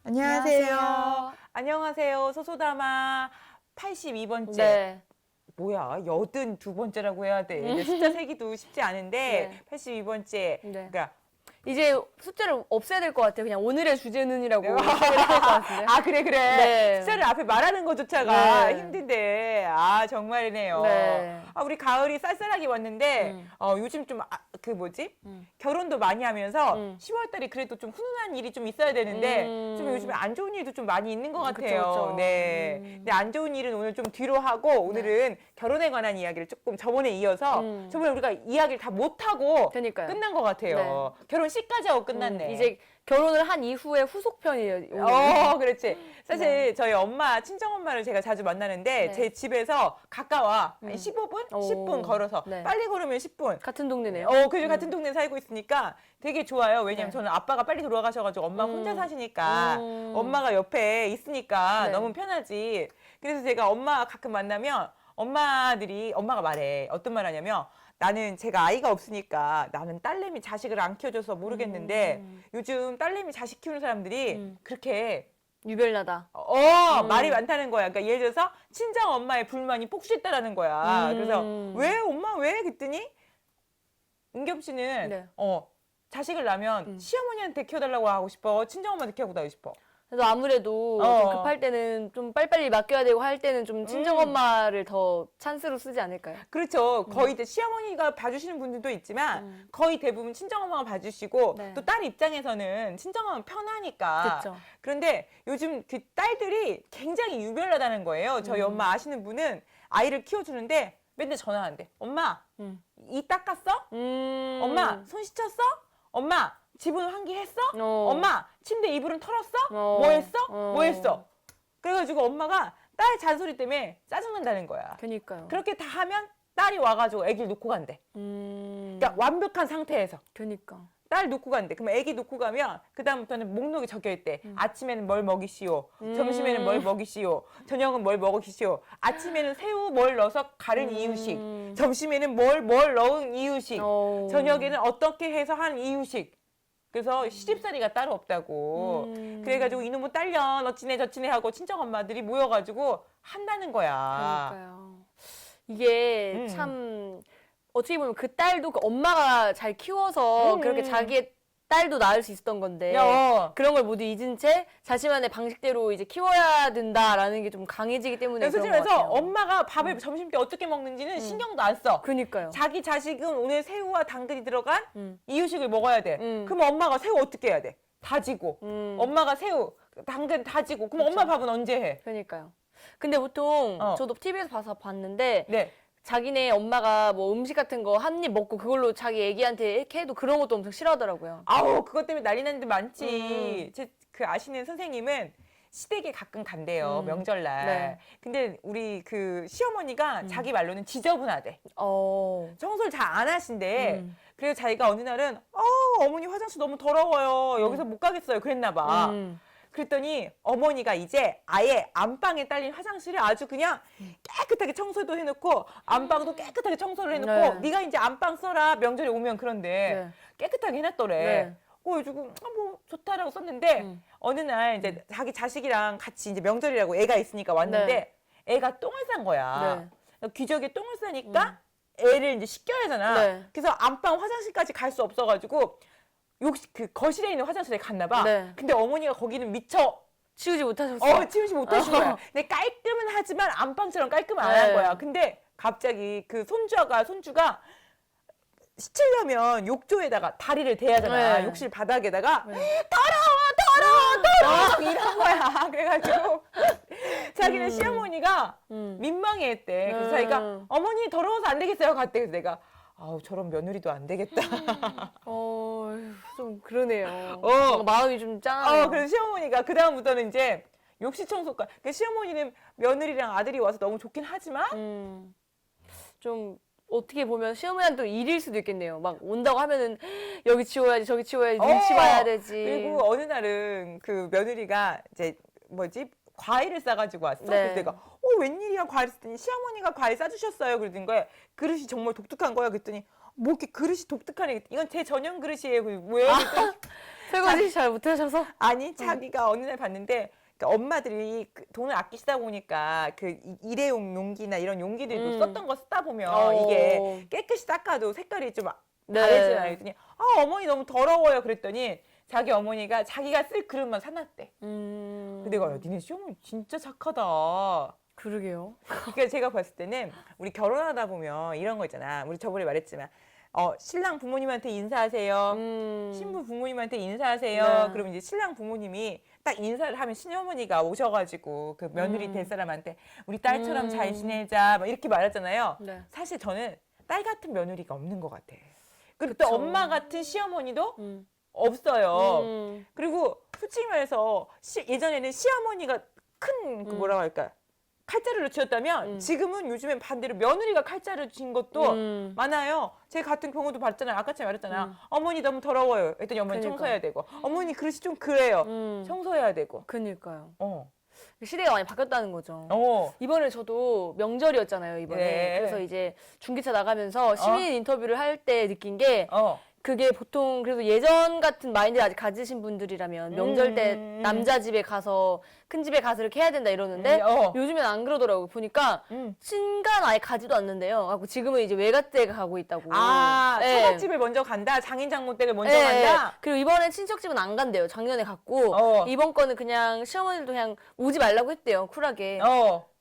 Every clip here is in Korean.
안녕하세요. 안녕하세요. 소소다마 82번째. 네. 뭐야, 82번째라고 해야 돼. 이제 숫자 세기도 쉽지 않은데, 네. 82번째. 네. 그러니까, 이제 숫자를 없애야 될 것 같아요. 그냥 오늘의 주제는이라고 생각을 해야 될 것 같은데. 아, 그래. 네. 숫자를 앞에 말하는 것조차가 네. 힘든데, 아, 정말이네요. 네. 아, 우리 가을이 쌀쌀하게 왔는데, 요즘 좀, 결혼도 많이 하면서 10월 달이 그래도 좀 훈훈한 일이 좀 있어야 되는데, 좀 요즘에 안 좋은 일도 좀 많이 있는 것 같아요. 그쵸. 네. 근데 안 좋은 일은 오늘 좀 뒤로 하고, 오늘은 결혼에 관한 이야기를 조금 저번에 이어서, 저번에 우리가 이야기를 다 못하고 그러니까요. 끝난 것 같아요. 결혼식까지 하고 끝났네. 이제 결혼을 한 이후의 후속편이에요. 오늘. 그렇지. 사실 저희 엄마, 친정엄마를 제가 자주 만나는데 네. 제 집에서 가까워. 한 15분? 오. 10분 걸어서. 네. 빨리 걸으면 10분. 같은 동네네요. 그죠. 같은 동네에 살고 있으니까 되게 좋아요. 왜냐면 네. 저는 아빠가 빨리 돌아가셔가지고 엄마 혼자 사시니까 엄마가 옆에 있으니까 네. 너무 편하지. 그래서 제가 엄마 가끔 만나면 엄마가 말해. 어떤 말 하냐면 나는 제가 아이가 없으니까 나는 딸내미 자식을 안 키워줘서 모르겠는데 요즘 딸내미 자식 키우는 사람들이 그렇게 유별나다. 말이 많다는 거야. 그러니까 예를 들어서 친정 엄마의 불만이 폭주했다라는 거야. 그래서 왜 엄마 왜 그랬더니 은겸 씨는 네. 자식을 낳으면 시어머니한테 키워달라고 하고 싶어, 친정 엄마한테 키워달라고 싶어. 그래서 아무래도 좀 급할 때는 좀 빨리빨리 맡겨야 되고 할 때는 좀 친정엄마를 더 찬스로 쓰지 않을까요? 그렇죠. 거의 이제 시어머니가 봐주시는 분들도 있지만 거의 대부분 친정엄마가 봐주시고 네. 또 딸 입장에서는 친정엄마가 편하니까. 그쵸. 그런데 요즘 그 딸들이 굉장히 유별나다는 거예요. 저희 엄마 아시는 분은 아이를 키워주는데 맨날 전화한대. 엄마, 이 닦았어? 엄마, 손 씻혔어? 엄마, 지분 환기했어? 엄마, 침대 이불은 털었어? 뭐 했어? 뭐 했어? 그래가지고 엄마가 딸 잔소리 때문에 짜증난다는 거야. 그니까요. 그렇게 다 하면 딸이 와가지고 애기를 놓고 간대. 그러니까 완벽한 상태에서. 그니까. 딸 놓고 간대. 그러면 애기 놓고 가면 그다음부터는 목록이 적혀 있대. 아침에는 뭘 먹이시오. 점심에는 뭘 먹이시오. 저녁은 뭘 먹이시오. 아침에는 새우 뭘 넣어서 가른 이유식. 점심에는 뭘 넣은 이유식. 저녁에는 어떻게 해서 한 이유식. 그래서 시집살이가 따로 없다고. 그래가지고 이놈의 딸년 어찌네 저찌네 하고 친정엄마들이 모여가지고 한다는 거야. 그러니까요. 이게 참 어떻게 보면 그 딸도 그 엄마가 잘 키워서 그렇게 자기의 딸도 낳을 수 있었던 건데 그런 걸 모두 잊은 채 자신만의 방식대로 이제 키워야 된다라는 게 좀 강해지기 때문에 그런 것 솔직히 같아요. 말해서 엄마가 밥을 점심 때 어떻게 먹는지는 신경도 안 써. 그니까요. 자기 자식은 오늘 새우와 당근이 들어간 이유식을 먹어야 돼. 그러면 엄마가 새우 어떻게 해야 돼? 다지고. 엄마가 새우, 당근 다지고. 그럼 엄마 밥은 언제 해? 그니까요. 근데 보통 저도 TV에서 봐서 봤는데 네. 자기네 엄마가 뭐 음식 같은 거 한 입 먹고 그걸로 자기 애기한테 이렇게 해도 그런 것도 엄청 싫어하더라고요. 아우, 그것 때문에 난리 나는 데 많지. 제 그 아시는 선생님은 시댁에 가끔 간대요. 명절날. 네. 근데 우리 그 시어머니가 자기 말로는 지저분하대. 청소를 잘 안 하신대. 그래서 자기가 어느 날은 어머니 화장실 너무 더러워요. 여기서 못 가겠어요. 그랬나 봐. 그랬더니 어머니가 이제 아예 안방에 딸린 화장실을 아주 그냥 깨끗하게 청소도 해놓고 안방도 깨끗하게 청소를 해놓고 네가 이제 안방 써라 명절에 오면 그런데 깨끗하게 해놨더래. 네. 그래가지고 뭐 좋다라고 썼는데 어느 날 이제 자기 자식이랑 같이 이제 명절이라고 애가 있으니까 왔는데 애가 똥을 싼 거야. 기저귀에 똥을 싸니까 애를 이제 씻겨야 하잖아. 그래서 안방 화장실까지 갈 수 없어가지고 그 거실에 있는 화장실에 갔나 봐. 근데 어머니가 거기는 미처 치우지 못하셨어요. 치우지 못하신 거야. 근데 깔끔은 하지만 안방처럼 깔끔은 안 한 거야. 근데 갑자기 그 손주가 씻으려면 욕조에다가 다리를 대야잖아. 욕실 바닥에다가 더러워 이런 거야. 그래가지고 자기는 시어머니가 민망해했대. 그래서 자기가 어머니 더러워서 안 되겠어요 갔대. 그래서 내가 아우 저런 며느리도 안 되겠다. 좀 그러네요. 뭔가 마음이 좀 짠하네요. 그래서 시어머니가 그 다음부터는 이제 욕실 청소가. 그 시어머니는 며느리랑 아들이 와서 너무 좋긴 하지만 좀 어떻게 보면 시어머니한테 또 일일 수도 있겠네요. 막 온다고 하면은 여기 치워야지 저기 치워야지 눈치 봐야 되지. 그리고 어느 날은 그 며느리가 이제 과일을 싸가지고 왔어. 그래서 내가 웬일이야 과일 쌌더니 시어머니가 과일 싸주셨어요. 그러던 거에 그릇이 정말 독특한 거야. 그랬더니 뭐 이렇게 그릇이 독특하네. 이건 제 전용 그릇이에요. 왜? 설거지 잘 못하셔서? 아니 자기가 어느 날 봤는데 그러니까 엄마들이 그 돈을 아끼시다 보니까 그 일회용 용기나 이런 용기들도 썼던 거 쓰다 보면 이게 깨끗이 닦아도 색깔이 좀 다르잖아요. 그랬더니 어머니 너무 더러워요. 그랬더니 자기 어머니가 자기가 쓸 그릇만 사놨대. 근데 내가 니네 시어머니 진짜 착하다. 그러게요. 그러니까 제가 봤을 때는 우리 결혼하다 보면 이런 거 있잖아. 우리 저번에 말했지만 신랑 부모님한테 인사하세요. 신부 부모님한테 인사하세요. 네. 그러면 이제 신랑 부모님이 딱 인사를 하면 신어머니가 오셔가지고 그 며느리 될 사람한테 우리 딸처럼 잘 지내자 막 이렇게 말하잖아요. 네. 사실 저는 딸 같은 며느리가 없는 것 같아. 그리고 그쵸. 또 엄마 같은 시어머니도 없어요. 그리고 솔직히 말해서 예전에는 시어머니가 큰 그 뭐라고 할까 칼자루를 쥐었다면 지금은 요즘엔 반대로 며느리가 칼자루 쥔 것도 많아요. 제 같은 경우도 봤잖아요. 아까 전에 말했잖아요. 어머니 너무 더러워요. 했더니 어머니 그러니까. 청소해야 되고 어머니 그릇이 좀 그래요. 청소해야 되고. 그니까요. 어. 시대가 많이 바뀌었다는 거죠. 어. 이번에 저도 명절이었잖아요, 이번에. 네. 그래서 이제 중기차 나가면서 시민 인터뷰를 할 때 느낀 게 그게 보통 그래도 예전 같은 마인드를 아직 가지신 분들이라면 명절 때 남자 집에 가서 큰 집에 가서 이렇게 해야 된다 이러는데 요즘엔 안 그러더라고요. 보니까 친간 아예 가지도 않는데요. 그래서 지금은 이제 외갓댁에 가고 있다고. 네. 처갓집을 먼저 간다. 장인 장모 댁을 먼저 네. 간다. 그리고 이번엔 친척집은 안 간대요. 작년에 갔고 이번 거는 그냥 시어머니도 그냥 오지 말라고 했대요. 쿨하게.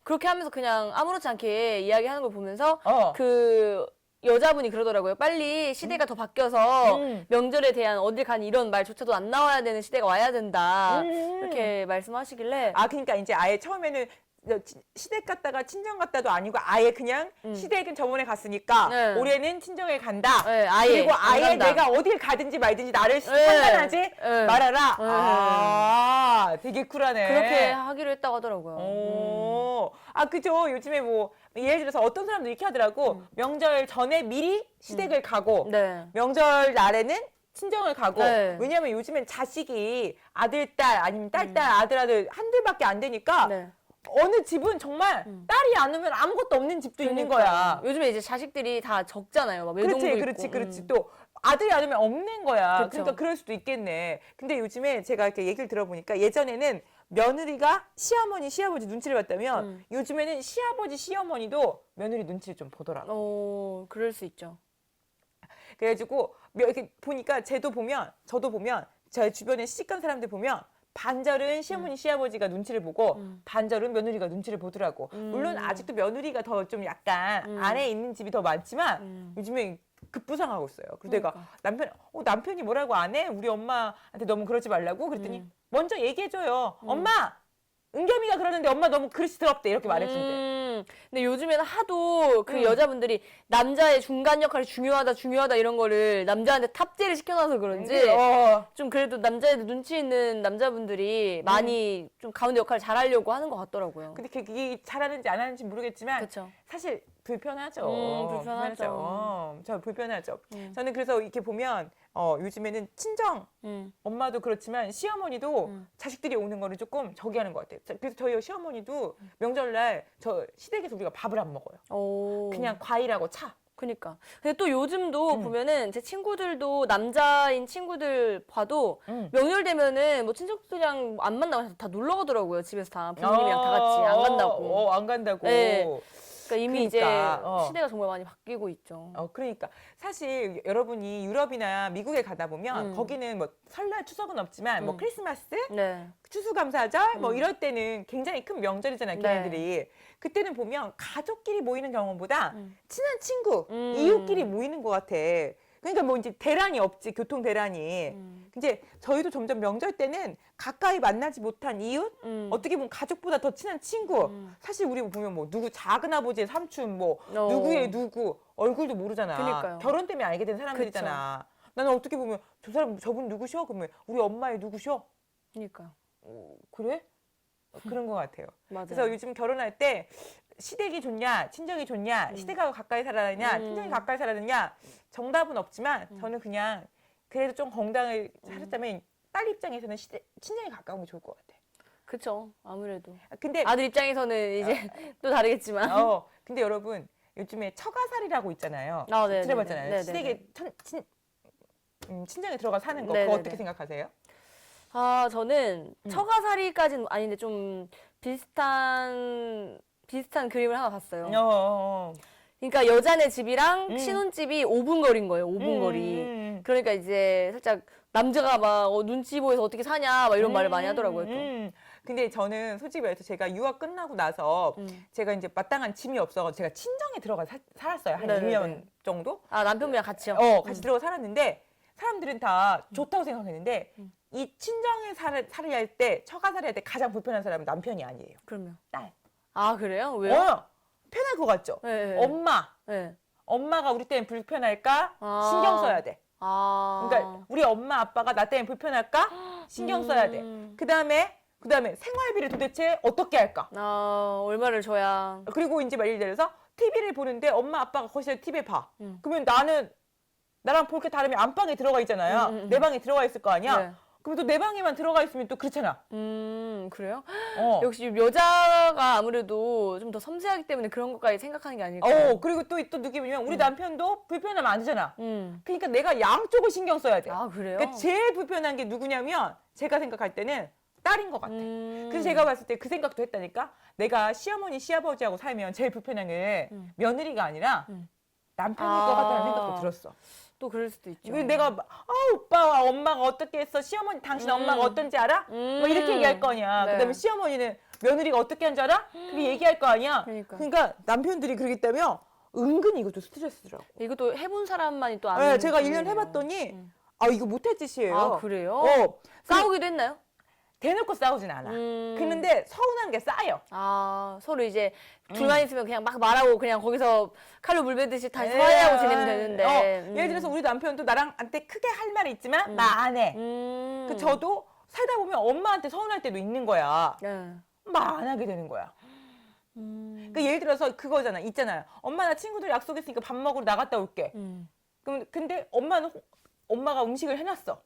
그렇게 하면서 그냥 아무렇지 않게 이야기하는 걸 보면서 그 여자분이 그러더라고요. 빨리 시대가 더 바뀌어서 명절에 대한 어딜 간 이런 말조차도 안 나와야 되는 시대가 와야 된다. 이렇게 말씀하시길래 그러니까 이제 아예 처음에는 시댁 갔다가 친정 갔다도 아니고 아예 그냥 시댁은 저번에 갔으니까 네. 올해는 친정에 간다. 네, 아예 그리고 안 아예 간다. 내가 어딜 가든지 말든지 나를 판단하지 말아라. 되게 쿨하네. 그렇게 하기로 했다고 하더라고요. 그죠. 요즘에 뭐 예를 들어서 어떤 사람도 이렇게 하더라고. 명절 전에 미리 시댁을 가고 네. 명절 날에는 친정을 가고. 네. 왜냐면 요즘엔 자식이 아들, 딸 아니면 딸, 아들 한둘밖에 안 되니까 네. 어느 집은 정말 딸이 안 오면 아무것도 없는 집도 있는 거야. 요즘에 이제 자식들이 다 적잖아요. 막 외동도 그렇지. 있고. 또 아들이 안 오면 없는 거야. 그쵸. 그러니까 그럴 수도 있겠네. 근데 요즘에 제가 이렇게 얘기를 들어보니까 예전에는 며느리가 시어머니, 시아버지 눈치를 봤다면 요즘에는 시아버지, 시어머니도 며느리 눈치를 좀 보더라고. 그럴 수 있죠. 그래가지고 이렇게 보니까 저도 보면 제 주변에 시집간 사람들 보면 반절은 시어머니 시아버지가 눈치를 보고 반절은 며느리가 눈치를 보더라고. 물론 아직도 며느리가 더 좀 약간 안에 있는 집이 더 많지만 요즘에 급부상하고 있어요. 그래서 내가 남편이 뭐라고 안 해? 우리 엄마한테 너무 그러지 말라고 그랬더니 먼저 얘기해줘요. 엄마 은겸이가 그러는데 엄마 너무 그릇이 더럽대 이렇게 말해준대. 근데 요즘에는 하도 그 여자분들이 남자의 중간 역할이 중요하다 이런 거를 남자한테 탑재를 시켜놔서 그런지 좀 그래도 남자애들 눈치 있는 남자분들이 많이 좀 가운데 역할을 잘하려고 하는 것 같더라고요. 근데 그게 잘하는지 안 하는지 모르겠지만 그쵸. 사실 불편하죠. 불편하죠. 저는 그래서 이렇게 보면 요즘에는 친정 엄마도 그렇지만 시어머니도 자식들이 오는 거를 조금 저기 하는 것 같아요. 그래서 저희 시어머니도 명절날 저 시댁에서 우리가 밥을 안 먹어요. 그냥 과일하고 차. 그니까. 근데 또 요즘도 보면은 제 친구들도 남자인 친구들 봐도 명절 되면은 뭐 친척들이랑 안 만나고 다 놀러 가더라고요. 집에서 다 부모님이랑 다 같이 안 간다고. 안 간다고. 네. 그러니까 이미 이제 시대가 정말 많이 바뀌고 있죠. 그러니까 사실 여러분이 유럽이나 미국에 가다 보면 거기는 뭐 설날 추석은 없지만 뭐 크리스마스, 추수감사절 뭐 이럴 때는 굉장히 큰 명절이잖아요. 걔네들이. 그때는 보면 가족끼리 모이는 경우보다 친한 친구, 이웃끼리 모이는 것 같아. 그러니까 뭐 이제 대란이 없지, 교통 대란이. 이제 저희도 점점 명절 때는 가까이 만나지 못한 이웃, 어떻게 보면 가족보다 더 친한 친구. 사실 우리 보면 뭐 누구 작은 아버지의 삼촌, 뭐 누구의 누구 얼굴도 모르잖아. 그러니까요. 결혼 때문에 알게 된 사람들이잖아. 나는 어떻게 보면 저분 누구셔? 그러면 우리 엄마의 누구셔? 그러니까요. 그래? 그런 것 같아요. 맞아요. 그래서 요즘 결혼할 때 시댁이 좋냐, 친정이 좋냐, 시댁하고 가까이 살아야 되냐, 친정이 가까이 살아야 되냐, 정답은 없지만 저는 그냥 그래도 좀 건강을 차렸다면 딸 입장에서는 친정이 가까운 게 좋을 것 같아. 그쵸. 아무래도. 근데 아들 입장에서는 이제 또 다르겠지만. 근데 여러분 요즘에 처가살이라고 있잖아요. 아, 네, 들어봤잖아요. 네, 네, 시댁에 친정에 들어가 사는 거 네, 그거 네, 어떻게 네. 생각하세요? 아, 저는 처가살이까지는 아닌데 좀 비슷한 그림을 하나 봤어요. 그러니까 여자네 집이랑 신혼집이 5분 거리인 거예요. 5분 거리. 그러니까 이제 살짝 남자가 막 눈치 보여서 어떻게 사냐 막 이런 말을 많이 하더라고요. 또. 근데 저는 솔직히 말해서 제가 유학 끝나고 나서 음. 제가 이제 마땅한 짐이 없어서 제가 친정에 들어가 살았어요. 한 네네네. 1년 정도? 아, 남편분이랑 같이요? 같이 들어가 살았는데 사람들은 다 좋다고 생각했는데 이 친정에 살이 할 때 처가살이 할 때 가장 불편한 사람은 남편이 아니에요. 그럼요. 딸. 아, 그래요? 왜요? 편할 것 같죠? 네, 네. 엄마. 엄마가 우리 때문에 불편할까? 아. 신경 써야 돼. 아. 그러니까 우리 엄마 아빠가 나 때문에 불편할까? 신경 써야 돼. 그다음에 생활비를 도대체 어떻게 할까? 아, 얼마를 줘야. 그리고 이제 예를 들어서 TV를 보는데 엄마 아빠가 거실에 TV 봐. 음. 그러면 나랑 볼 게 다르면 안방에 들어가 있잖아요. 내 방에 들어가 있을 거 아니야? 네. 그럼 또 내 방에만 들어가 있으면 또 그렇잖아. 그래요? 역시. 역시 여자가 아무래도 좀 더 섬세하기 때문에 그런 것까지 생각하는 게 아닐까. 그리고 또 느끼면 우리 남편도 불편하면 안 되잖아. 음. 그러니까 내가 양쪽을 신경 써야 돼. 아, 그래요? 그러니까 제일 불편한 게 누구냐면 제가 생각할 때는 딸인 것 같아. 그래서 제가 봤을 때 그 생각도 했다니까. 내가 시어머니, 시아버지하고 살면 제일 불편한 게 며느리가 아니라 남편일 것 같다는 생각도 들었어. 또 그럴 수도 있죠. 내가 오빠, 엄마가 어떻게 했어? 시어머니, 당신 엄마가 어떤지 알아? 뭐 이렇게 얘기할 거냐. 네. 그다음에 시어머니는 며느리가 어떻게 한 줄 알아? 그렇게 얘기할 거 아니야. 그러니까. 남편들이 그러기 때문에 은근히 이것도 스트레스더라고. 이것도 해본 사람만이 또 아는. 네, 제가 1년 부분이네요. 해봤더니 이거 못할 짓이에요. 아, 그래요? 싸우기도 했나요? 대놓고 싸우진 않아. 그런데 서운한 게 쌓여. 아, 서로 이제 둘만 있으면 그냥 막 말하고 그냥 거기서 칼로 물 베듯이 다시 화해하고 지내면 되는데. 예를 들어서 우리 남편도 나랑한테 크게 할 말이 있지만 나 안 해. 저도 살다 보면 엄마한테 서운할 때도 있는 거야. 네. 말 안 하게 되는 거야. 그러니까 예를 들어서 그거잖아. 있잖아요. 엄마 나 친구들 약속했으니까 밥 먹으러 나갔다 올게. 근데 엄마가 음식을 해놨어.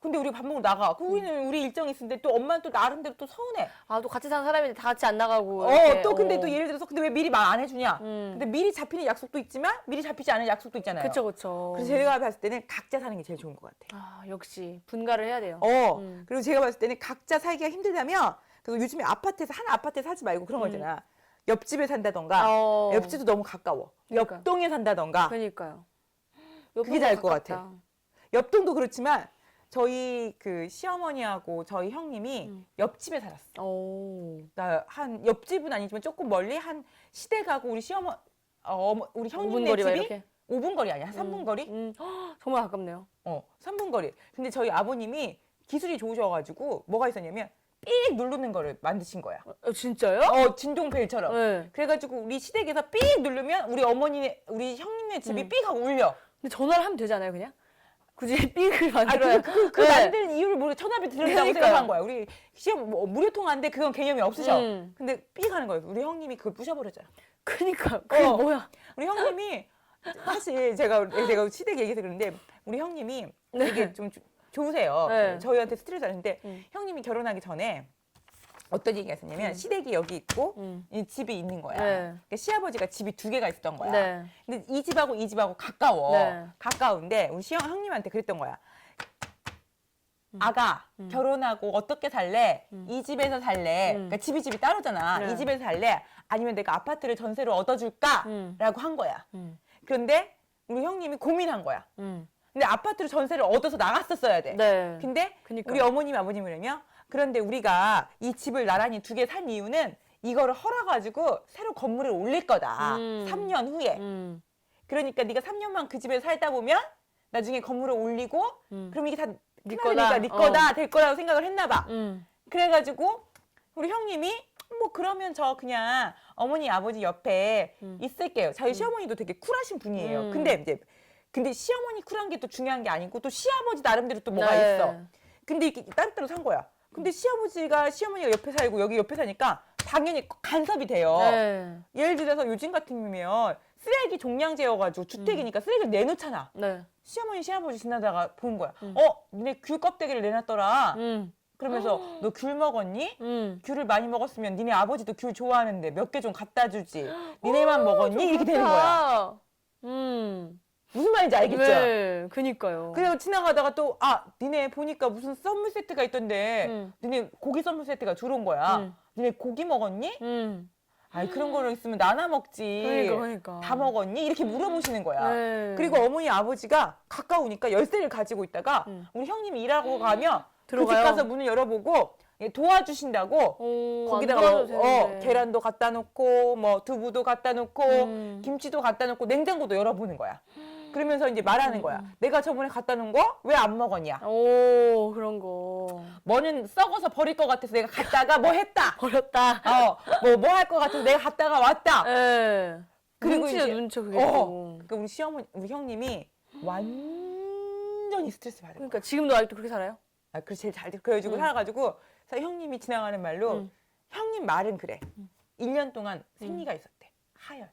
근데 우리 밥 먹으러 나가. 그럼 우리는 우리 일정이 있는데 또 엄마는 또 나름대로 또 서운해. 아, 또 같이 사는 사람인데 다 같이 안 나가고. 이렇게. 근데 또 예를 들어서 근데 왜 미리 말 안 해주냐. 근데 미리 잡히는 약속도 있지만 미리 잡히지 않은 약속도 있잖아요. 그쵸. 그래서 제가 봤을 때는 각자 사는 게 제일 좋은 것 같아요. 아, 역시 분가를 해야 돼요. 그리고 제가 봤을 때는 각자 살기가 힘들다면 그래서 요즘에 한 아파트에 살지 말고 그런 거 있잖아. 옆집에 산다던가 옆집도 너무 가까워. 그러니까요. 옆동에 산다던가. 그러니까요. 그게 나을 것 같아. 옆동도 그렇지만 저희 그 시어머니하고 저희 형님이 옆집에 살았어. 옆집은 아니지만 조금 멀리 한 시댁 가고 우리 우리 5분 형님네 거리 막 집이 이렇게. 5분 거리 아니야? 한 3분 거리? 정말 가깝네요. 3분 거리. 근데 저희 아버님이 기술이 좋으셔가지고 뭐가 있었냐면 삑 누르는 거를 만드신 거야. 진짜요? 진동벨처럼. 네. 그래가지고 우리 시댁에서 삑 누르면 우리 형님네 집이 삑 하고 울려. 근데 전화를 하면 되잖아요, 그냥. 굳이 삑을 만들어야. 그 만드는 이유를 모르고 전화비 들은다고 그러니까요. 생각한 거야. 우리 시험 무료통화인데 그건 개념이 없으셔. 근데 삑 하는 거예요. 우리 형님이 그걸 부셔버렸잖아. 그니까 그게 뭐야? 우리 형님이 사실 제가 시댁 얘기해서 그러는데 우리 형님이 되게 좀 좋으세요. 네. 저희한테 스트레스 받는데 형님이 결혼하기 전에 어떤 얘기가 있었냐면 시댁이 여기 있고 이 집이 있는 거야. 네. 그러니까 시아버지가 집이 2개가 있었던 거야. 네. 근데 이 집하고 가까워. 네. 가까운데 우리 형님한테 그랬던 거야. 아가 결혼하고 어떻게 살래? 이 집에서 살래? 그러니까 집이 따로잖아. 네. 이 집에서 살래? 아니면 내가 아파트를 전세로 얻어줄까? 라고 한 거야. 그런데 우리 형님이 고민한 거야. 근데 아파트를 전세를 얻어서 나갔었어야 돼. 네. 근데 그니까요. 우리 어머님 아버님이라며 그런데 우리가 이 집을 나란히 2개 산 이유는 이거를 헐어가지고 새로 건물을 올릴 거다. 3년 후에. 그러니까 네가 3년만 그 집에 살다 보면 나중에 건물을 올리고 그럼 이게 다 네 거다, 네 거다 될 거라고 생각을 했나 봐. 그래가지고 우리 형님이 뭐 그러면 저 그냥 어머니 아버지 옆에 있을게요. 저희 시어머니도 되게 쿨하신 분이에요. 근데 시어머니 쿨한 게 또 중요한 게 아니고 또 시아버지 나름대로 또 뭐가 네. 있어. 근데 이렇게 따로따로 산 거야. 근데 시어머니가 옆에 살고 여기 옆에 사니까 당연히 간섭이 돼요. 네. 예를 들어서 요즘 같으면 쓰레기 종량제여가지고 주택이니까 쓰레기를 내놓잖아. 네. 시어머니 시아버지 지나다가 본 거야. 니네 귤 껍데기를 내놨더라. 그러면서 너 귤 먹었니? 귤을 많이 먹었으면 니네 아버지도 귤 좋아하는데 몇 개 좀 갖다 주지. 니네만 먹었니? 이렇게 되는 거야. 무슨 말인지 알겠죠? 네, 그니까요. 그래서 지나가다가 또 니네 보니까 무슨 선물 세트가 있던데 니네 고기 선물 세트가 들어온 거야. 니네 고기 먹었니? 아이 그런 거로 있으면 나나 먹지. 그러니까. 다 먹었니? 이렇게 물어보시는 거야. 네. 그리고 어머니 아버지가 가까우니까 열쇠를 가지고 있다가 우리 형님이 일하고 가면 그 집 들어가요? 가서 문을 열어보고 도와주신다고 거기다가 계란도 갖다 놓고 뭐 두부도 갖다 놓고 김치도 갖다 놓고 냉장고도 열어보는 거야. 그러면서 이제 말하는 거야. 내가 저번에 갖다 놓은 거 왜 안 먹었냐? 오, 그런 거. 뭐는 썩어서 버릴 것 같아서 내가 갔다가 뭐 했다. 버렸다. 뭐 할 것 같아서 내가 갔다가 왔다. 예. 그리고 눈치죠, 이제 눈치 그게 또. 그러니까 우리 형님이 완전히 스트레스 받은 거야. 그러니까 지금도 아직도 그렇게 살아요? 그래서 제일 잘 그래가지고 살아가지고 그래서 형님이 지나가는 말로 형님 말은 그래. 1년 동안 생리가 있었대. 하열.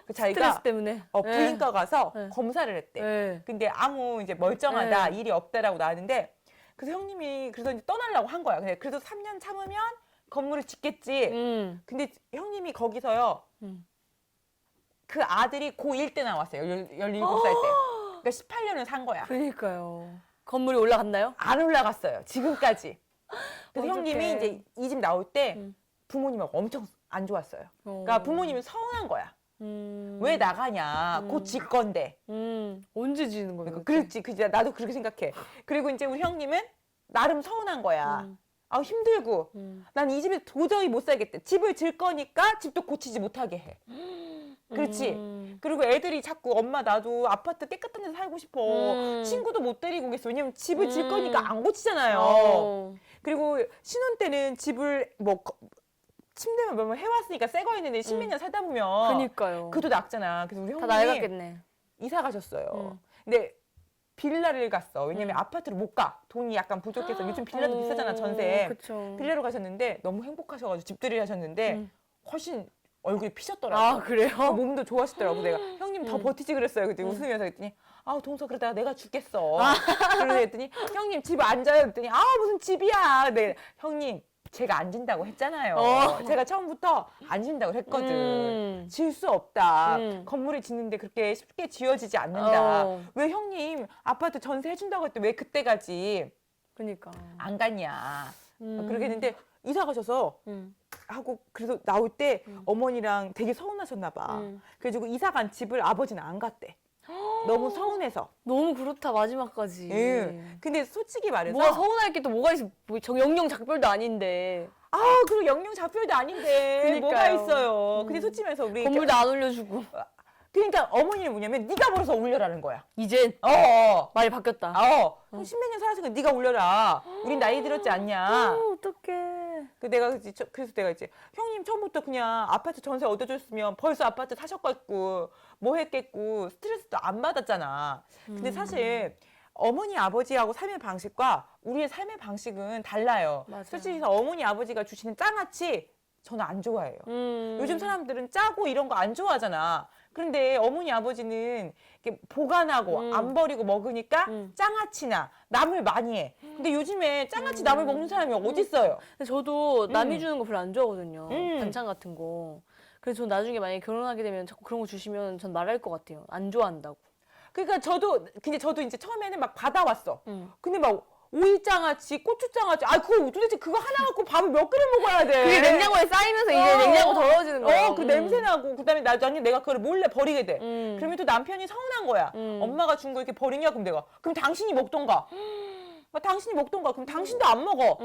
그 자기가 스트레스 때문에. 부인과 가서 네. 검사를 했대. 네. 근데 아무 이제 멀쩡하다, 네. 일이 없다라고 나왔는데 그래서 형님이 그래서 이제 떠나려고 한 거야. 근데 그래도 3년 참으면 건물을 짓겠지. 근데 형님이 거기서요. 그 아들이 고1 때 나왔어요. 17살 때. 그러니까 18년을 산 거야. 그러니까요. 건물이 올라갔나요? 안 올라갔어요. 지금까지. 그래서 어떡해. 형님이 이제 이 집 나올 때 부모님하고 엄청 안 좋았어요. 그러니까 부모님은 서운한 거야. 왜 나가냐. 곧 질 건데. 언제 지는 거예요? 그러니까 그렇지. 그지. 나도 그렇게 생각해. 그리고 이제 우리 형님은 나름 서운한 거야. 힘들고. 난 이 집에 도저히 못 살겠대. 집을 질 거니까 집도 고치지 못하게 해. 그렇지. 그리고 애들이 자꾸 엄마 나도 아파트 깨끗한 데서 살고 싶어. 친구도 못 데리고 오겠어. 왜냐면 집을 질 거니까 안 고치잖아요. 그리고 신혼 때는 집을 침대만 몇번 해왔으니까 새 거 있는데 10몇 년 살다 보면 그니까요. 그도 낫잖아. 그래서 우리 다 형님이 낡았겠네. 이사 가셨어요. 근데 빌라를 갔어. 왜냐면 아파트로 못 가. 돈이 약간 부족해서 요즘 빌라도 비싸잖아, 전세. 그쵸. 빌라로 가셨는데 너무 행복하셔가지고 집들이 하셨는데 훨씬 얼굴이 피셨더라고. 아, 그래요? 몸도 좋아하시더라고. 내가 형님 더 버티지 그랬어요. 그때 웃으면서 그랬더니 동서 그러다가 내가 죽겠어. 그랬더니 형님 집 앉아요. 그랬더니 무슨 집이야. 네, 형님 제가 안 진다고 했잖아요. 제가 처음부터 안 진다고 했거든. 질 수 없다. 건물을 짓는데 그렇게 쉽게 지어지지 않는다. 왜 형님 아파트 전세 해준다고 했더니 왜 그때 가지? 그니까. 안 갔냐. 그렇게 했는데 이사 가셔서 하고 그래서 나올 때 어머니랑 되게 서운하셨나 봐. 그래가지고 이사 간 집을 아버지는 안 갔대. 너무 서운해서. 너무 그렇다, 마지막까지. 예. 근데 솔직히 말해서 뭐가 서운할 게 또 뭐가 있어. 영영 작별도 아닌데. 그리고 영영 작별도 아닌데 그러니까요. 뭐가 있어요. 근데 솔직히 말해서 우리 건물도 안 올려주고. 그러니까 어머니는 뭐냐면 네가 벌어서 올려라는 거야. 이젠 말이 바뀌었다. 그럼 10몇 년 살았으니까 네가 올려라. 우린 나이 들었지 않냐. 어떡해. 그래서 내가 이제 형님 처음부터 그냥 아파트 전세 얻어줬으면 벌써 아파트 사셨겠고 뭐 했겠고 스트레스도 안 받았잖아. 근데 사실 어머니 아버지하고 삶의 방식과 우리의 삶의 방식은 달라요. 맞아요. 솔직히 해서 어머니 아버지가 주시는 장아찌 저는 안 좋아해요. 요즘 사람들은 짜고 이런 거 안 좋아하잖아. 그런데 어머니 아버지는 이렇게 보관하고 안 버리고 먹으니까 장아찌나 나물 많이 해. 근데 요즘에 장아찌 나물 먹는 사람이 어디 있어요? 근데 저도 남이 주는 거 별로 안 좋아하거든요. 음. 반찬 같은 거. 그래서 전 나중에 만약에 결혼하게 되면 자꾸 그런 거 주시면 전 말할 것 같아요. 안 좋아한다고. 그러니까 근데 저도 이제 처음에는 막 받아왔어. 근데 막 오이장아찌, 고추장아찌, 그거 도대체 그거 하나 갖고 밥을 몇 그릇 먹어야 돼? 그게 냉장고에 쌓이면서 이제 냉장고 더러워지는 거예요. 그 냄새 나고 그다음에 나중에 내가 그걸 몰래 버리게 돼. 그러면 또 남편이 서운한 거야. 엄마가 준 거 이렇게 버리냐? 그럼 당신이 먹던가. 당신이 먹던가. 그럼 당신도 안 먹어.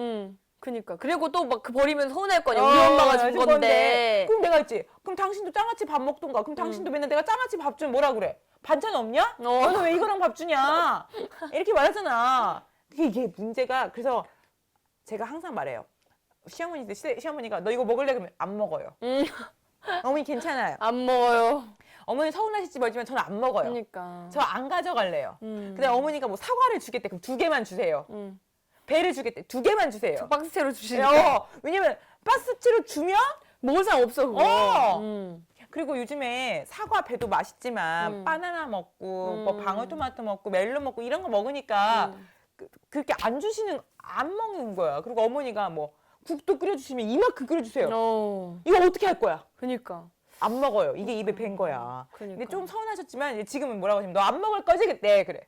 그니까. 그리고 또 막 그 버리면 서운할 거 아니야. 우리 엄마가 준 건데. 그럼 내가 있지. 그럼 당신도 장아찌 밥 먹던가. 그럼 당신도 맨날 내가 장아찌 밥 주면 뭐라 그래? 반찬 없냐? 너는 왜 이거랑 밥 주냐? 이렇게 말하잖아. 이게 문제가 그래서 제가 항상 말해요. 시어머니가 너 이거 먹을래? 그러면 안 먹어요. 어머니 괜찮아요. 안 먹어요. 어머니 서운하실지 모르지만 저는 안 먹어요. 그니까. 저 안 가져갈래요. 근데 어머니가 뭐 사과를 주겠대. 그럼 2개만 주세요. 배를 주겠대. 2개만 주세요. 박스채로 주시니까. 왜냐면 박스채로 주면 먹을 사람 없어, 그거. 그리고 요즘에 사과 배도 맛있지만 바나나 먹고 뭐 방울토마토 먹고 멜론 먹고 이런 거 먹으니까 그렇게 안 주시는 안 먹는 거야. 그리고 어머니가 뭐 국도 끓여주시면 이만큼 끓여주세요. 이거 어떻게 할 거야? 그니까. 안 먹어요. 이게 입에 밴 거야. 그러니까. 근데 좀 서운하셨지만 이제 지금은 뭐라고 하시면 너 안 먹을 거지 그때 그래.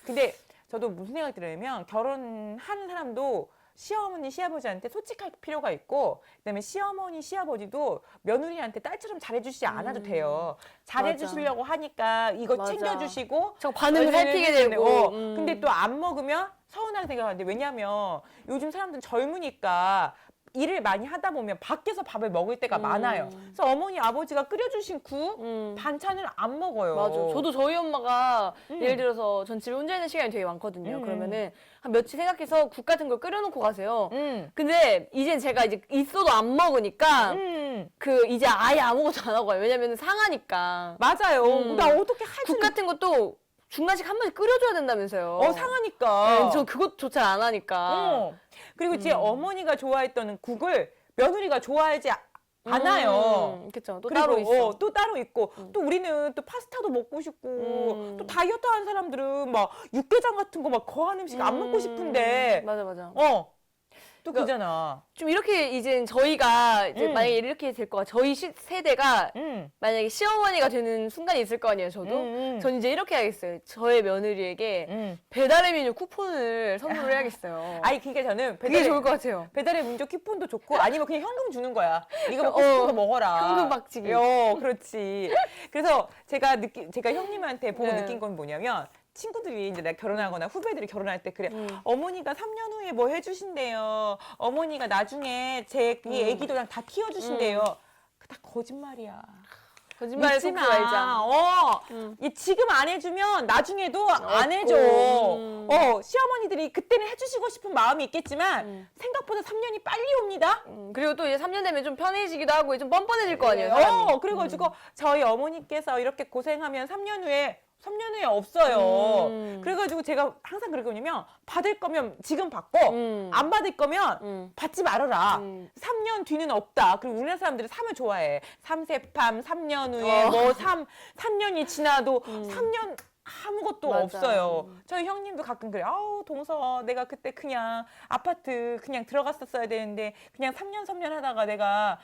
근데 저도 무슨 생각이 들냐면 결혼하는 사람도 시어머니, 시아버지한테 솔직할 필요가 있고 그다음에 시어머니, 시아버지도 며느리한테 딸처럼 잘해주시지 않아도 돼요. 잘해주시려고 하니까 이거 맞아. 챙겨주시고 저 반응을 살피게 되고. 근데 또 안 먹으면 서운하게 생각하는데 왜냐면 요즘 사람들은 젊으니까 일을 많이 하다 보면 밖에서 밥을 먹을 때가 많아요. 그래서 어머니, 아버지가 끓여주신 국, 반찬을 안 먹어요. 맞아. 저도 저희 엄마가 예를 들어서 전 집에 혼자 있는 시간이 되게 많거든요. 그러면은 한 며칠 생각해서 국 같은 걸 끓여놓고 가세요. 근데 이젠 제가 이제 있어도 안 먹으니까 그 이제 아예 아무것도 안 하고 가요. 왜냐면 상하니까. 맞아요. 나 어떻게 할 국 같은 것도 중간씩 한 번씩 끓여줘야 된다면서요. 상하니까. 네, 저 그것조차 안 하니까. 그리고 제 어머니가 좋아했던 국을 며느리가 좋아하지 않아요. 그쵸. 또 그리고, 따로 있어. 또 따로 있고 또 우리는 또 파스타도 먹고 싶고 또 다이어트 하는 사람들은 막 육개장 같은 거 막 거한 음식 안 먹고 싶은데 맞아. 또 그잖아. 좀 이렇게 이제 저희가 이제 만약에 이렇게 될 거가 저희 세대가 만약에 시어머니가 되는 순간이 있을 거 아니에요. 저도 전 이제 이렇게 해야겠어요. 저의 며느리에게 배달의 민족 쿠폰을 선물을 해야겠어요. 아니 그러니까 저는 그게 좋을 것 같아요. 배달의 민족 쿠폰도 좋고 아니면 그냥 현금 주는 거야. 이거 먹고 싶은 거 먹어라. 현금 박치기. 그렇지. 그래서 제가 형님한테 보고 느낀 건 뭐냐면 친구들이 이제 내가 결혼하거나 후배들이 결혼할 때 그래. 어머니가 3년 후에 뭐 해주신대요. 어머니가 나중에 제 애기도랑 다 키워주신대요. 다 거짓말이야. 거짓말 믿지 섞지 마. 말자. 얘 지금 안 해주면 나중에도 안 해줘. 시어머니들이 그때는 해주시고 싶은 마음이 있겠지만 생각보다 3년이 빨리 옵니다. 그리고 또 이제 3년 되면 좀 편해지기도 하고 좀 뻔뻔해질 거 아니에요. 사람이. 그래가지고 저희 어머니께서 이렇게 고생하면 3년 후에 없어요. 그래가지고 제가 항상 그러거든요. 받을 거면 지금 받고 안 받을 거면 받지 말아라. 3년 뒤는 없다. 그리고 우리나라 사람들이 3을 좋아해. 삼세팜, 3년 후에 뭐 3년이 지나도 3년 아무것도 맞아. 없어요. 저희 형님도 가끔 그래. 아우 동서 내가 그때 그냥 아파트 그냥 들어갔었어야 되는데 그냥 3년 하다가 내가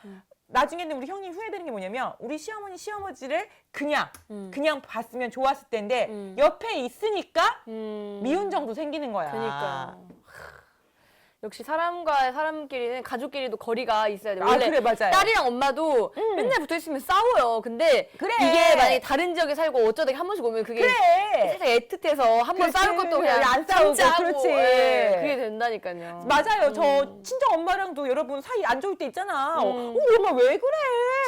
나중에는 우리 형님 후회되는 게 뭐냐면 우리 시어머니 시어머니를 그냥 봤으면 좋았을 텐데 옆에 있으니까 미운 정도 생기는 거야. 그러니까 역시 사람과 사람끼리는 가족끼리도 거리가 있어야 돼. 원래 그래 맞아요. 딸이랑 엄마도 맨날 붙어 있으면 싸워요. 근데 그래. 이게 만약에 다른 지역에 살고 어쩌다 한 번씩 오면 그게 그래. 살짝 애틋해서 한 번 그렇지. 싸울 것도 그냥 안 싸우고, 참자고. 그렇지. 그게 된다니까요. 맞아요. 저 친정 엄마랑도 여러분 사이 안 좋을 때 있잖아. 우리 엄마 왜 그래?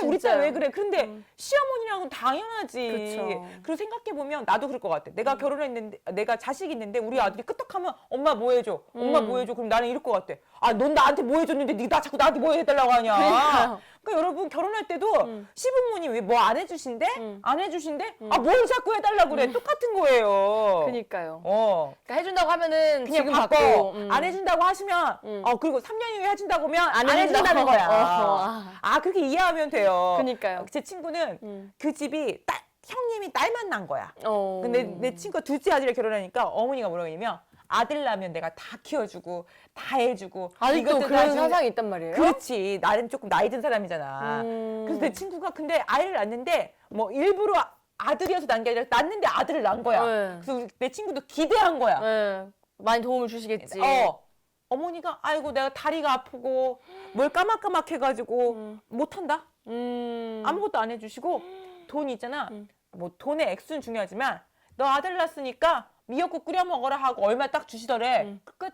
우리 딸 진짜요. 왜 그래? 근데 시어머니랑은 당연하지. 그쵸. 그리고 생각해보면 나도 그럴 것 같아. 내가 결혼했는데 내가 자식 있는데 우리 아들이 끄떡하면 엄마 뭐 해줘? 엄마 뭐 해줘? 그럼 나는 이럴 것 같아. 넌 나한테 뭐 해줬는데 네가 자꾸 나한테 뭐 해달라고 하냐. 그러니까요. 그러니까 여러분 결혼할 때도 시부모님 왜 뭐 안 해주신대? 안 해주신대? 뭘 자꾸 해달라고 그래? 똑같은 거예요. 그니까요. 그러니까 해준다고 하면은 그냥 지금 받고 받고 안 해준다고 하시면 그리고 3년 후에 해준다고 하면 안 해준다고. 해준다는 거야. 어. 그렇게 이해하면 돼요. 그니까요. 제 친구는 그 집이 형님이 딸만 난 거야. 어. 근데 내 친구가 둘째 아들을 결혼하니까 어머니가 뭐라고 했냐면 아들 낳으면 내가 다 키워주고 다 해주고 아직도 이것도 그런 나중에- 사상이 있단 말이에요? 그렇지. 나는 조금 나이 든 사람이잖아. 그래서 내 친구가 근데 아이를 낳는데 뭐 일부러 아들이어서 난 게 아니라 낳는데 아들을 낳은 거야. 네. 그래서 내 친구도 기대한 거야. 네. 많이 도움을 주시겠지. 어머니가 아이고 내가 다리가 아프고 뭘 까맣까맣 해가지고 못한다. 아무것도 안 해주시고 돈이 있잖아. 뭐 돈의 액수는 중요하지만 너 아들 낳았으니까 미역국 끓여 먹어라 하고 얼마 딱 주시더래. 끝.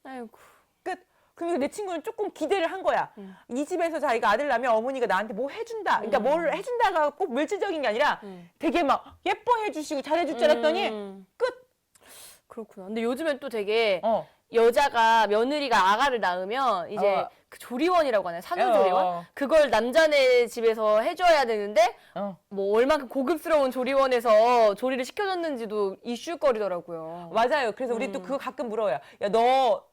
아이고. 끝. 그러니까 내 친구는 조금 기대를 한 거야. 이 집에서 자기가 아들 낳으면 어머니가 나한테 뭐 해준다. 그러니까 뭘 해준다가 꼭 물질적인 게 아니라 되게 막 예뻐해 주시고 잘해 줄 줄 알았더니 끝. 그렇구나. 근데 요즘엔 또 되게 어. 여자가 며느리가 아가를 낳으면 이제 그 조리원이라고 하나요? 산후조리원? 그걸 남자네 집에서 해줘야 되는데 뭐 얼만큼 고급스러운 조리원에서 조리를 시켜줬는지도 이슈거리더라고요. 맞아요. 그래서 우리 또 그거 가끔 물어요. 야, 너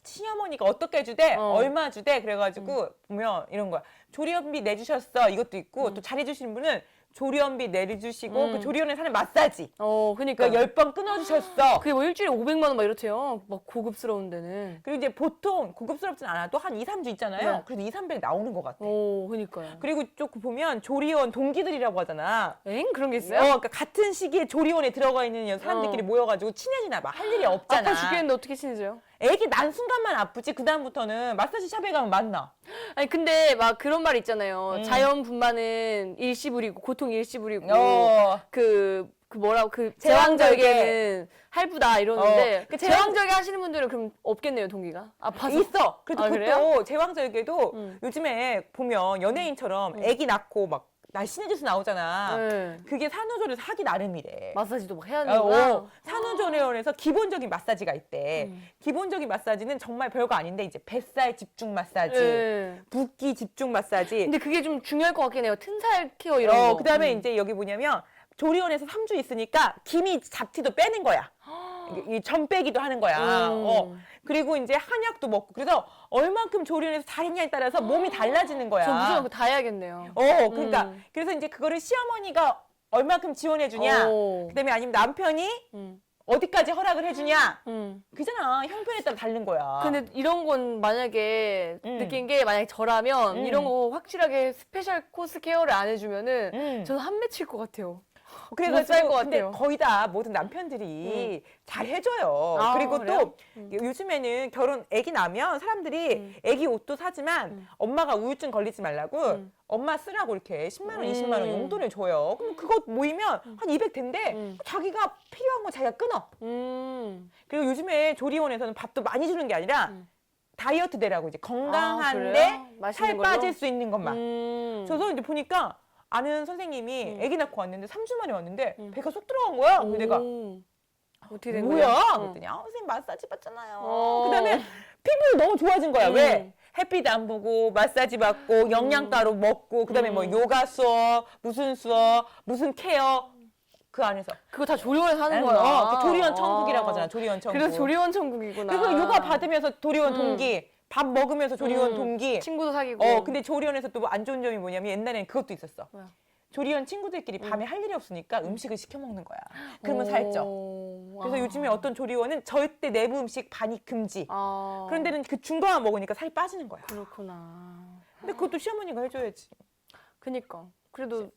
친어머니가 어떻게 해주대? 얼마 주대? 그래가지고 보면 이런 거야. 조리원비 내주셨어. 이것도 있고 또 잘해주시는 분은 조리원비 내려주시고 그 조리원에 사는 마사지. 그러니까 10번 끊어주셨어. 그게 뭐 일주일에 500만 원 막 이렇대요. 막 고급스러운 데는. 그리고 이제 보통 고급스럽진 않아도 한 2, 3주 있잖아요. 네. 그래도 2, 300 나오는 것 같아. 그러니까요. 그리고 쭉 보면 조리원 동기들이라고 하잖아. 그런 게 있어요? 그러니까 같은 시기에 조리원에 들어가 있는 사람들끼리 모여가지고 친해지나 봐. 할 일이 없잖아. 아파 죽겠는데 어떻게 친해져요? 애기 난 순간만 아프지 그 다음부터는 마사지 샵에 가면 만나. 아니 근데 막 그런 말 있잖아요. 자연분만은 일시불이고 고통 일시불이고 그 뭐라고 그 제왕절개는 할부다 이러는데 그 제왕절개 하시는 분들은 그럼 없겠네요 동기가 아파서. 있어. 그래도 그래요? 그것도 제왕절개도 요즘에 보면 연예인처럼 애기 낳고 막 날씬해져서 나오잖아. 그게 산후조리에서 하기 나름이래. 마사지도 막 해야 되는구나. 산후조리원에서 기본적인 마사지가 있대. 기본적인 마사지는 정말 별거 아닌데 이제 뱃살 집중 마사지, 붓기 집중 마사지. 근데 그게 좀 중요할 것 같긴 해요. 튼살 케어 이런 거. 그다음에 이제 여기 뭐냐면 조리원에서 3주 있으니까 기미 잡티도 빼는 거야. 이 점 빼기도 하는 거야. 그리고 이제 한약도 먹고 그래서 얼만큼 조리원에서 잘했냐에 따라서 몸이 달라지는 거야. 저 무조건 그거 다 해야겠네요. 그러니까 그래서 이제 그거를 시어머니가 얼만큼 지원해 주냐. 그다음에 아니면 남편이 어디까지 허락을 해주냐. 그잖아. 형편에 따라 다른 거야. 근데 이런 건 만약에 느낀 게 만약에 저라면 이런 거 확실하게 스페셜 코스 케어를 안 해주면은 저는 한 맺힐 것 같아요. 그래가지고 것 근데 같아요. 거의 다 모든 남편들이 잘 해줘요. 아, 그리고 그래요? 또 요즘에는 애기 나면 사람들이 애기 옷도 사지만 엄마가 우울증 걸리지 말라고 엄마 쓰라고 이렇게 10만 원, 20만 원 용돈을 줘요. 그럼 그거 모이면 한 200 된대. 자기가 필요한 거 자기가 끊어. 그리고 요즘에 조리원에서는 밥도 많이 주는 게 아니라 다이어트 되라고 이제 건강한데 살 빠질 수 있는 것만. 저도 이제 보니까 아는 선생님이 아기 낳고 왔는데 3주 만에 왔는데 배가 쏙 들어간 거야. 그래서 내가 어떻게 된 뭐야? 거예요? 그랬더니 선생님 마사지 받잖아요. 그다음에 피부도 너무 좋아진 거야. 왜? 햇빛 안 보고 마사지 받고 영양가루 먹고 그다음에 뭐 요가 수업, 무슨 케어 그 안에서 그거 다 조리원에서 하는 거야. 그 조리원 천국이라고 하잖아. 조리원 천국. 그래서 조리원 천국이구나. 그리고 요가 받으면서 조리원 동기, 밥 먹으면서 조리원 동기. 친구도 사귀고. 근데 조리원에서 또 안 좋은 점이 뭐냐면 옛날에는 그것도 있었어. 뭐야? 조리원 친구들끼리 밤에 할 일이 없으니까 음식을 시켜 먹는 거야. 그러면 살쪄. 그래서 요즘에 어떤 조리원은 절대 내부 음식 반입 금지. 그런 데는 그 중간만 먹으니까 살이 빠지는 거야. 그렇구나. 근데 그것도 시어머니가 해줘야지. 그니까. 그래도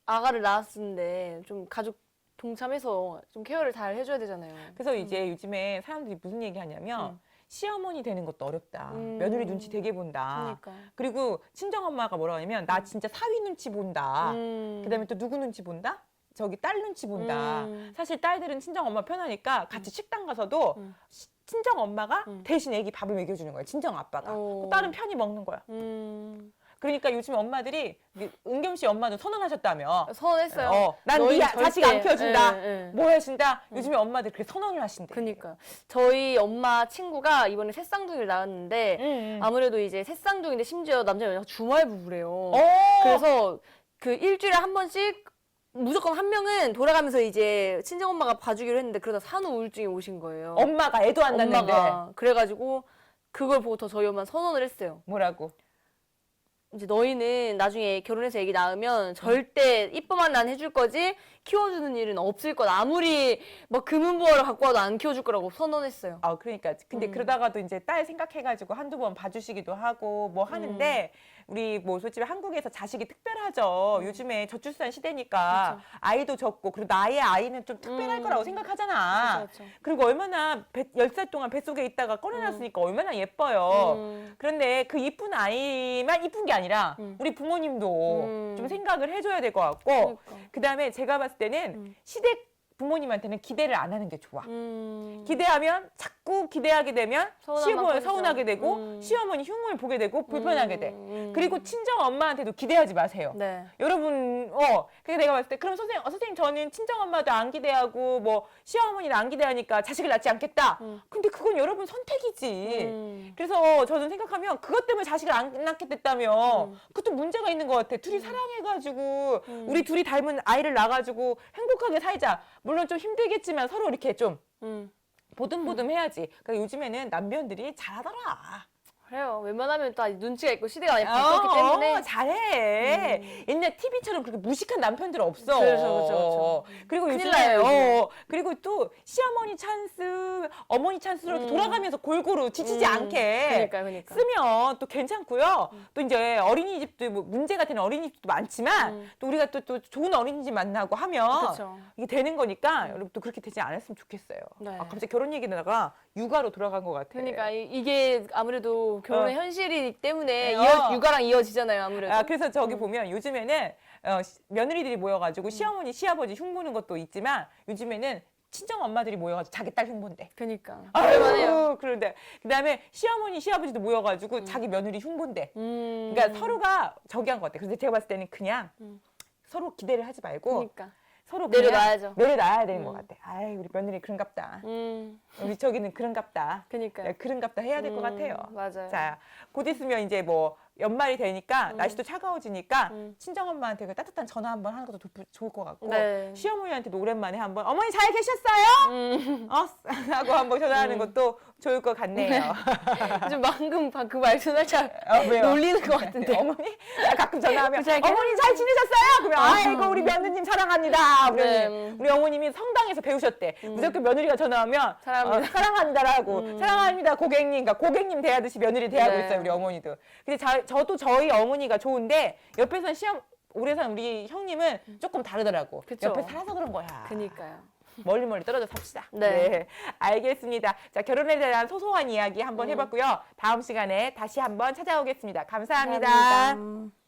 아가를 낳았는데 좀 가족 동참해서 좀 케어를 잘 해줘야 되잖아요. 그래서 이제 요즘에 사람들이 무슨 얘기 하냐면 시어머니 되는 것도 어렵다. 며느리 눈치 되게 본다. 그러니까. 그리고 친정엄마가 뭐라고 하냐면 나 진짜 사위 눈치 본다. 그다음에 또 누구 눈치 본다? 저기 딸 눈치 본다. 사실 딸들은 친정엄마 편하니까 같이 식당 가서도 친정엄마가 대신 애기 밥을 먹여주는 거야. 친정아빠가. 딸은 편히 먹는 거야. 그러니까 요즘 엄마들이 은겸 씨 엄마도 선언하셨다며. 선언했어요. 난 네 자식 안 키워준다. 뭐 해준다. 요즘에 엄마들 그렇게 선언을 하신대. 그니까 저희 엄마 친구가 이번에 새쌍둥이를 낳았는데 아무래도 이제 새쌍둥이인데 심지어 남자 여자가 주말 부부래요. 그래서 그 일주일에 한 번씩 무조건 한 명은 돌아가면서 이제 친정엄마가 봐주기로 했는데 그러다 산후 우울증이 오신 거예요. 엄마가 애도 안 낳는데. 엄마가. 그래가지고 그걸 보고 더 저희 엄마는 선언을 했어요. 뭐라고? 이제 너희는 나중에 결혼해서 애기 낳으면 절대 이뻐만 난 해줄 거지 키워주는 일은 없을 거다. 아무리 막 금은보화를 갖고 와도 안 키워줄 거라고 선언했어요. 그러니까 근데 그러다가도 이제 딸 생각해가지고 한두 번 봐주시기도 하고 뭐 하는데 우리 뭐 솔직히 한국에서 자식이 특별하죠. 요즘에 저출산 시대니까 그쵸. 아이도 적고 그리고 나의 아이는 좀 특별할 거라고 생각하잖아. 그쵸. 그리고 얼마나 10살 동안 뱃속에 있다가 꺼내놨으니까 얼마나 예뻐요. 그런데 그 이쁜 아이만 이쁜 게 아니라 우리 부모님도 좀 생각을 해줘야 될 것 같고 그다음에 제가 봤을 때는 시댁 부모님한테는 기대를 안 하는 게 좋아. 기대하면 자꾸 기대하게 되면 시어머니 서운하게 되고 시어머니 흉을 보게 되고 불편하게 돼. 그리고 친정 엄마한테도 기대하지 마세요. 네. 여러분, 그게 내가 봤을 때 그럼 선생님 저는 친정 엄마도 안 기대하고 뭐 시어머니도 안 기대하니까 자식을 낳지 않겠다. 근데 그건 여러분 선택이지. 그래서 저는 생각하면 그것 때문에 자식을 안 낳게 됐다면 그것도 문제가 있는 것 같아. 둘이 사랑해가지고 우리 둘이 닮은 아이를 낳아가지고 행복하게 살자. 물론 좀 힘들겠지만 서로 이렇게 좀 보듬보듬 해야지. 그러니까 요즘에는 남편들이 잘하더라. 그래요. 웬만하면 또 눈치가 있고 시대가 많이 바뀌었기 때문에. 잘해. 옛날 TV처럼 그렇게 무식한 남편들 없어. 그렇죠. 그리고 큰일 요즘에 나요, 요즘에. 그리고 또 시어머니 찬스, 어머니 찬스로 이렇게 돌아가면서 골고루 지치지 않게 그러니까. 쓰면 또 괜찮고요. 또 이제 어린이집도 뭐 문제가 되는 어린이집도 많지만 또 우리가 또 좋은 어린이집 만나고 하면 그쵸. 이게 되는 거니까 여러분 또 그렇게 되지 않았으면 좋겠어요. 네. 갑자기 결혼 얘기다가 육아로 돌아간 것 같아. 그러니까 이게 아무래도 결혼의 현실이기 때문에 어. 육아랑 이어지잖아요, 아무래도. 그래서 저기 보면 요즘에는 며느리들이 모여가지고 시어머니, 시아버지 흉보는 것도 있지만 요즘에는 친정 엄마들이 모여가지고 자기 딸 흉본대. 그러니까. 아유, 그런데 그다음에 시어머니, 시아버지도 모여가지고 자기 며느리 흉본대. 그러니까 서로가 저기 한 것 같아. 그래서 제가 봤을 때는 그냥 서로 기대를 하지 말고 그러니까. 서로 그냥 내려놔야죠. 내려놔야 되는 것 같아. 아이, 우리 며느리 그런갑다. 우리 저기는 그런갑다. 그러니까요. 그런갑다 해야 될 것 같아요. 맞아요. 자, 곧 있으면 이제 뭐 연말이 되니까 날씨도 차가워지니까 친정엄마한테 그 따뜻한 전화 한번 하는 것도 좋을 것 같고 네. 시어머니한테도 오랜만에 한번 어머니 잘 계셨어요? 하고 한번 전화하는 것도 좋을 것 같네요. 좀 방금 그 말씀 살짝 왜요? 놀리는 것 같은데. 어머니 가끔 전화하면 잘 어머니 잘 지내셨어요? 그러면 아이고 우리 며느님 사랑합니다. 네. 우리 어머님이 성당에서 배우셨대. 무조건 며느리가 전화하면 사랑합니다. 사랑한다라고 사랑합니다 고객님. 그러니까 고객님 대하듯이 며느리 대하고 네. 있어요 우리 어머니도. 근데 저도 저희 어머니가 좋은데 옆에서 오래 산 우리 형님은 조금 다르더라고. 그쵸. 옆에 살아서 그런 거야. 그니까요. 멀리 떨어져 삽시다. 네. 알겠습니다. 자, 결혼에 대한 소소한 이야기 한번 해봤고요. 다음 시간에 다시 한번 찾아오겠습니다. 감사합니다. 감사합니다.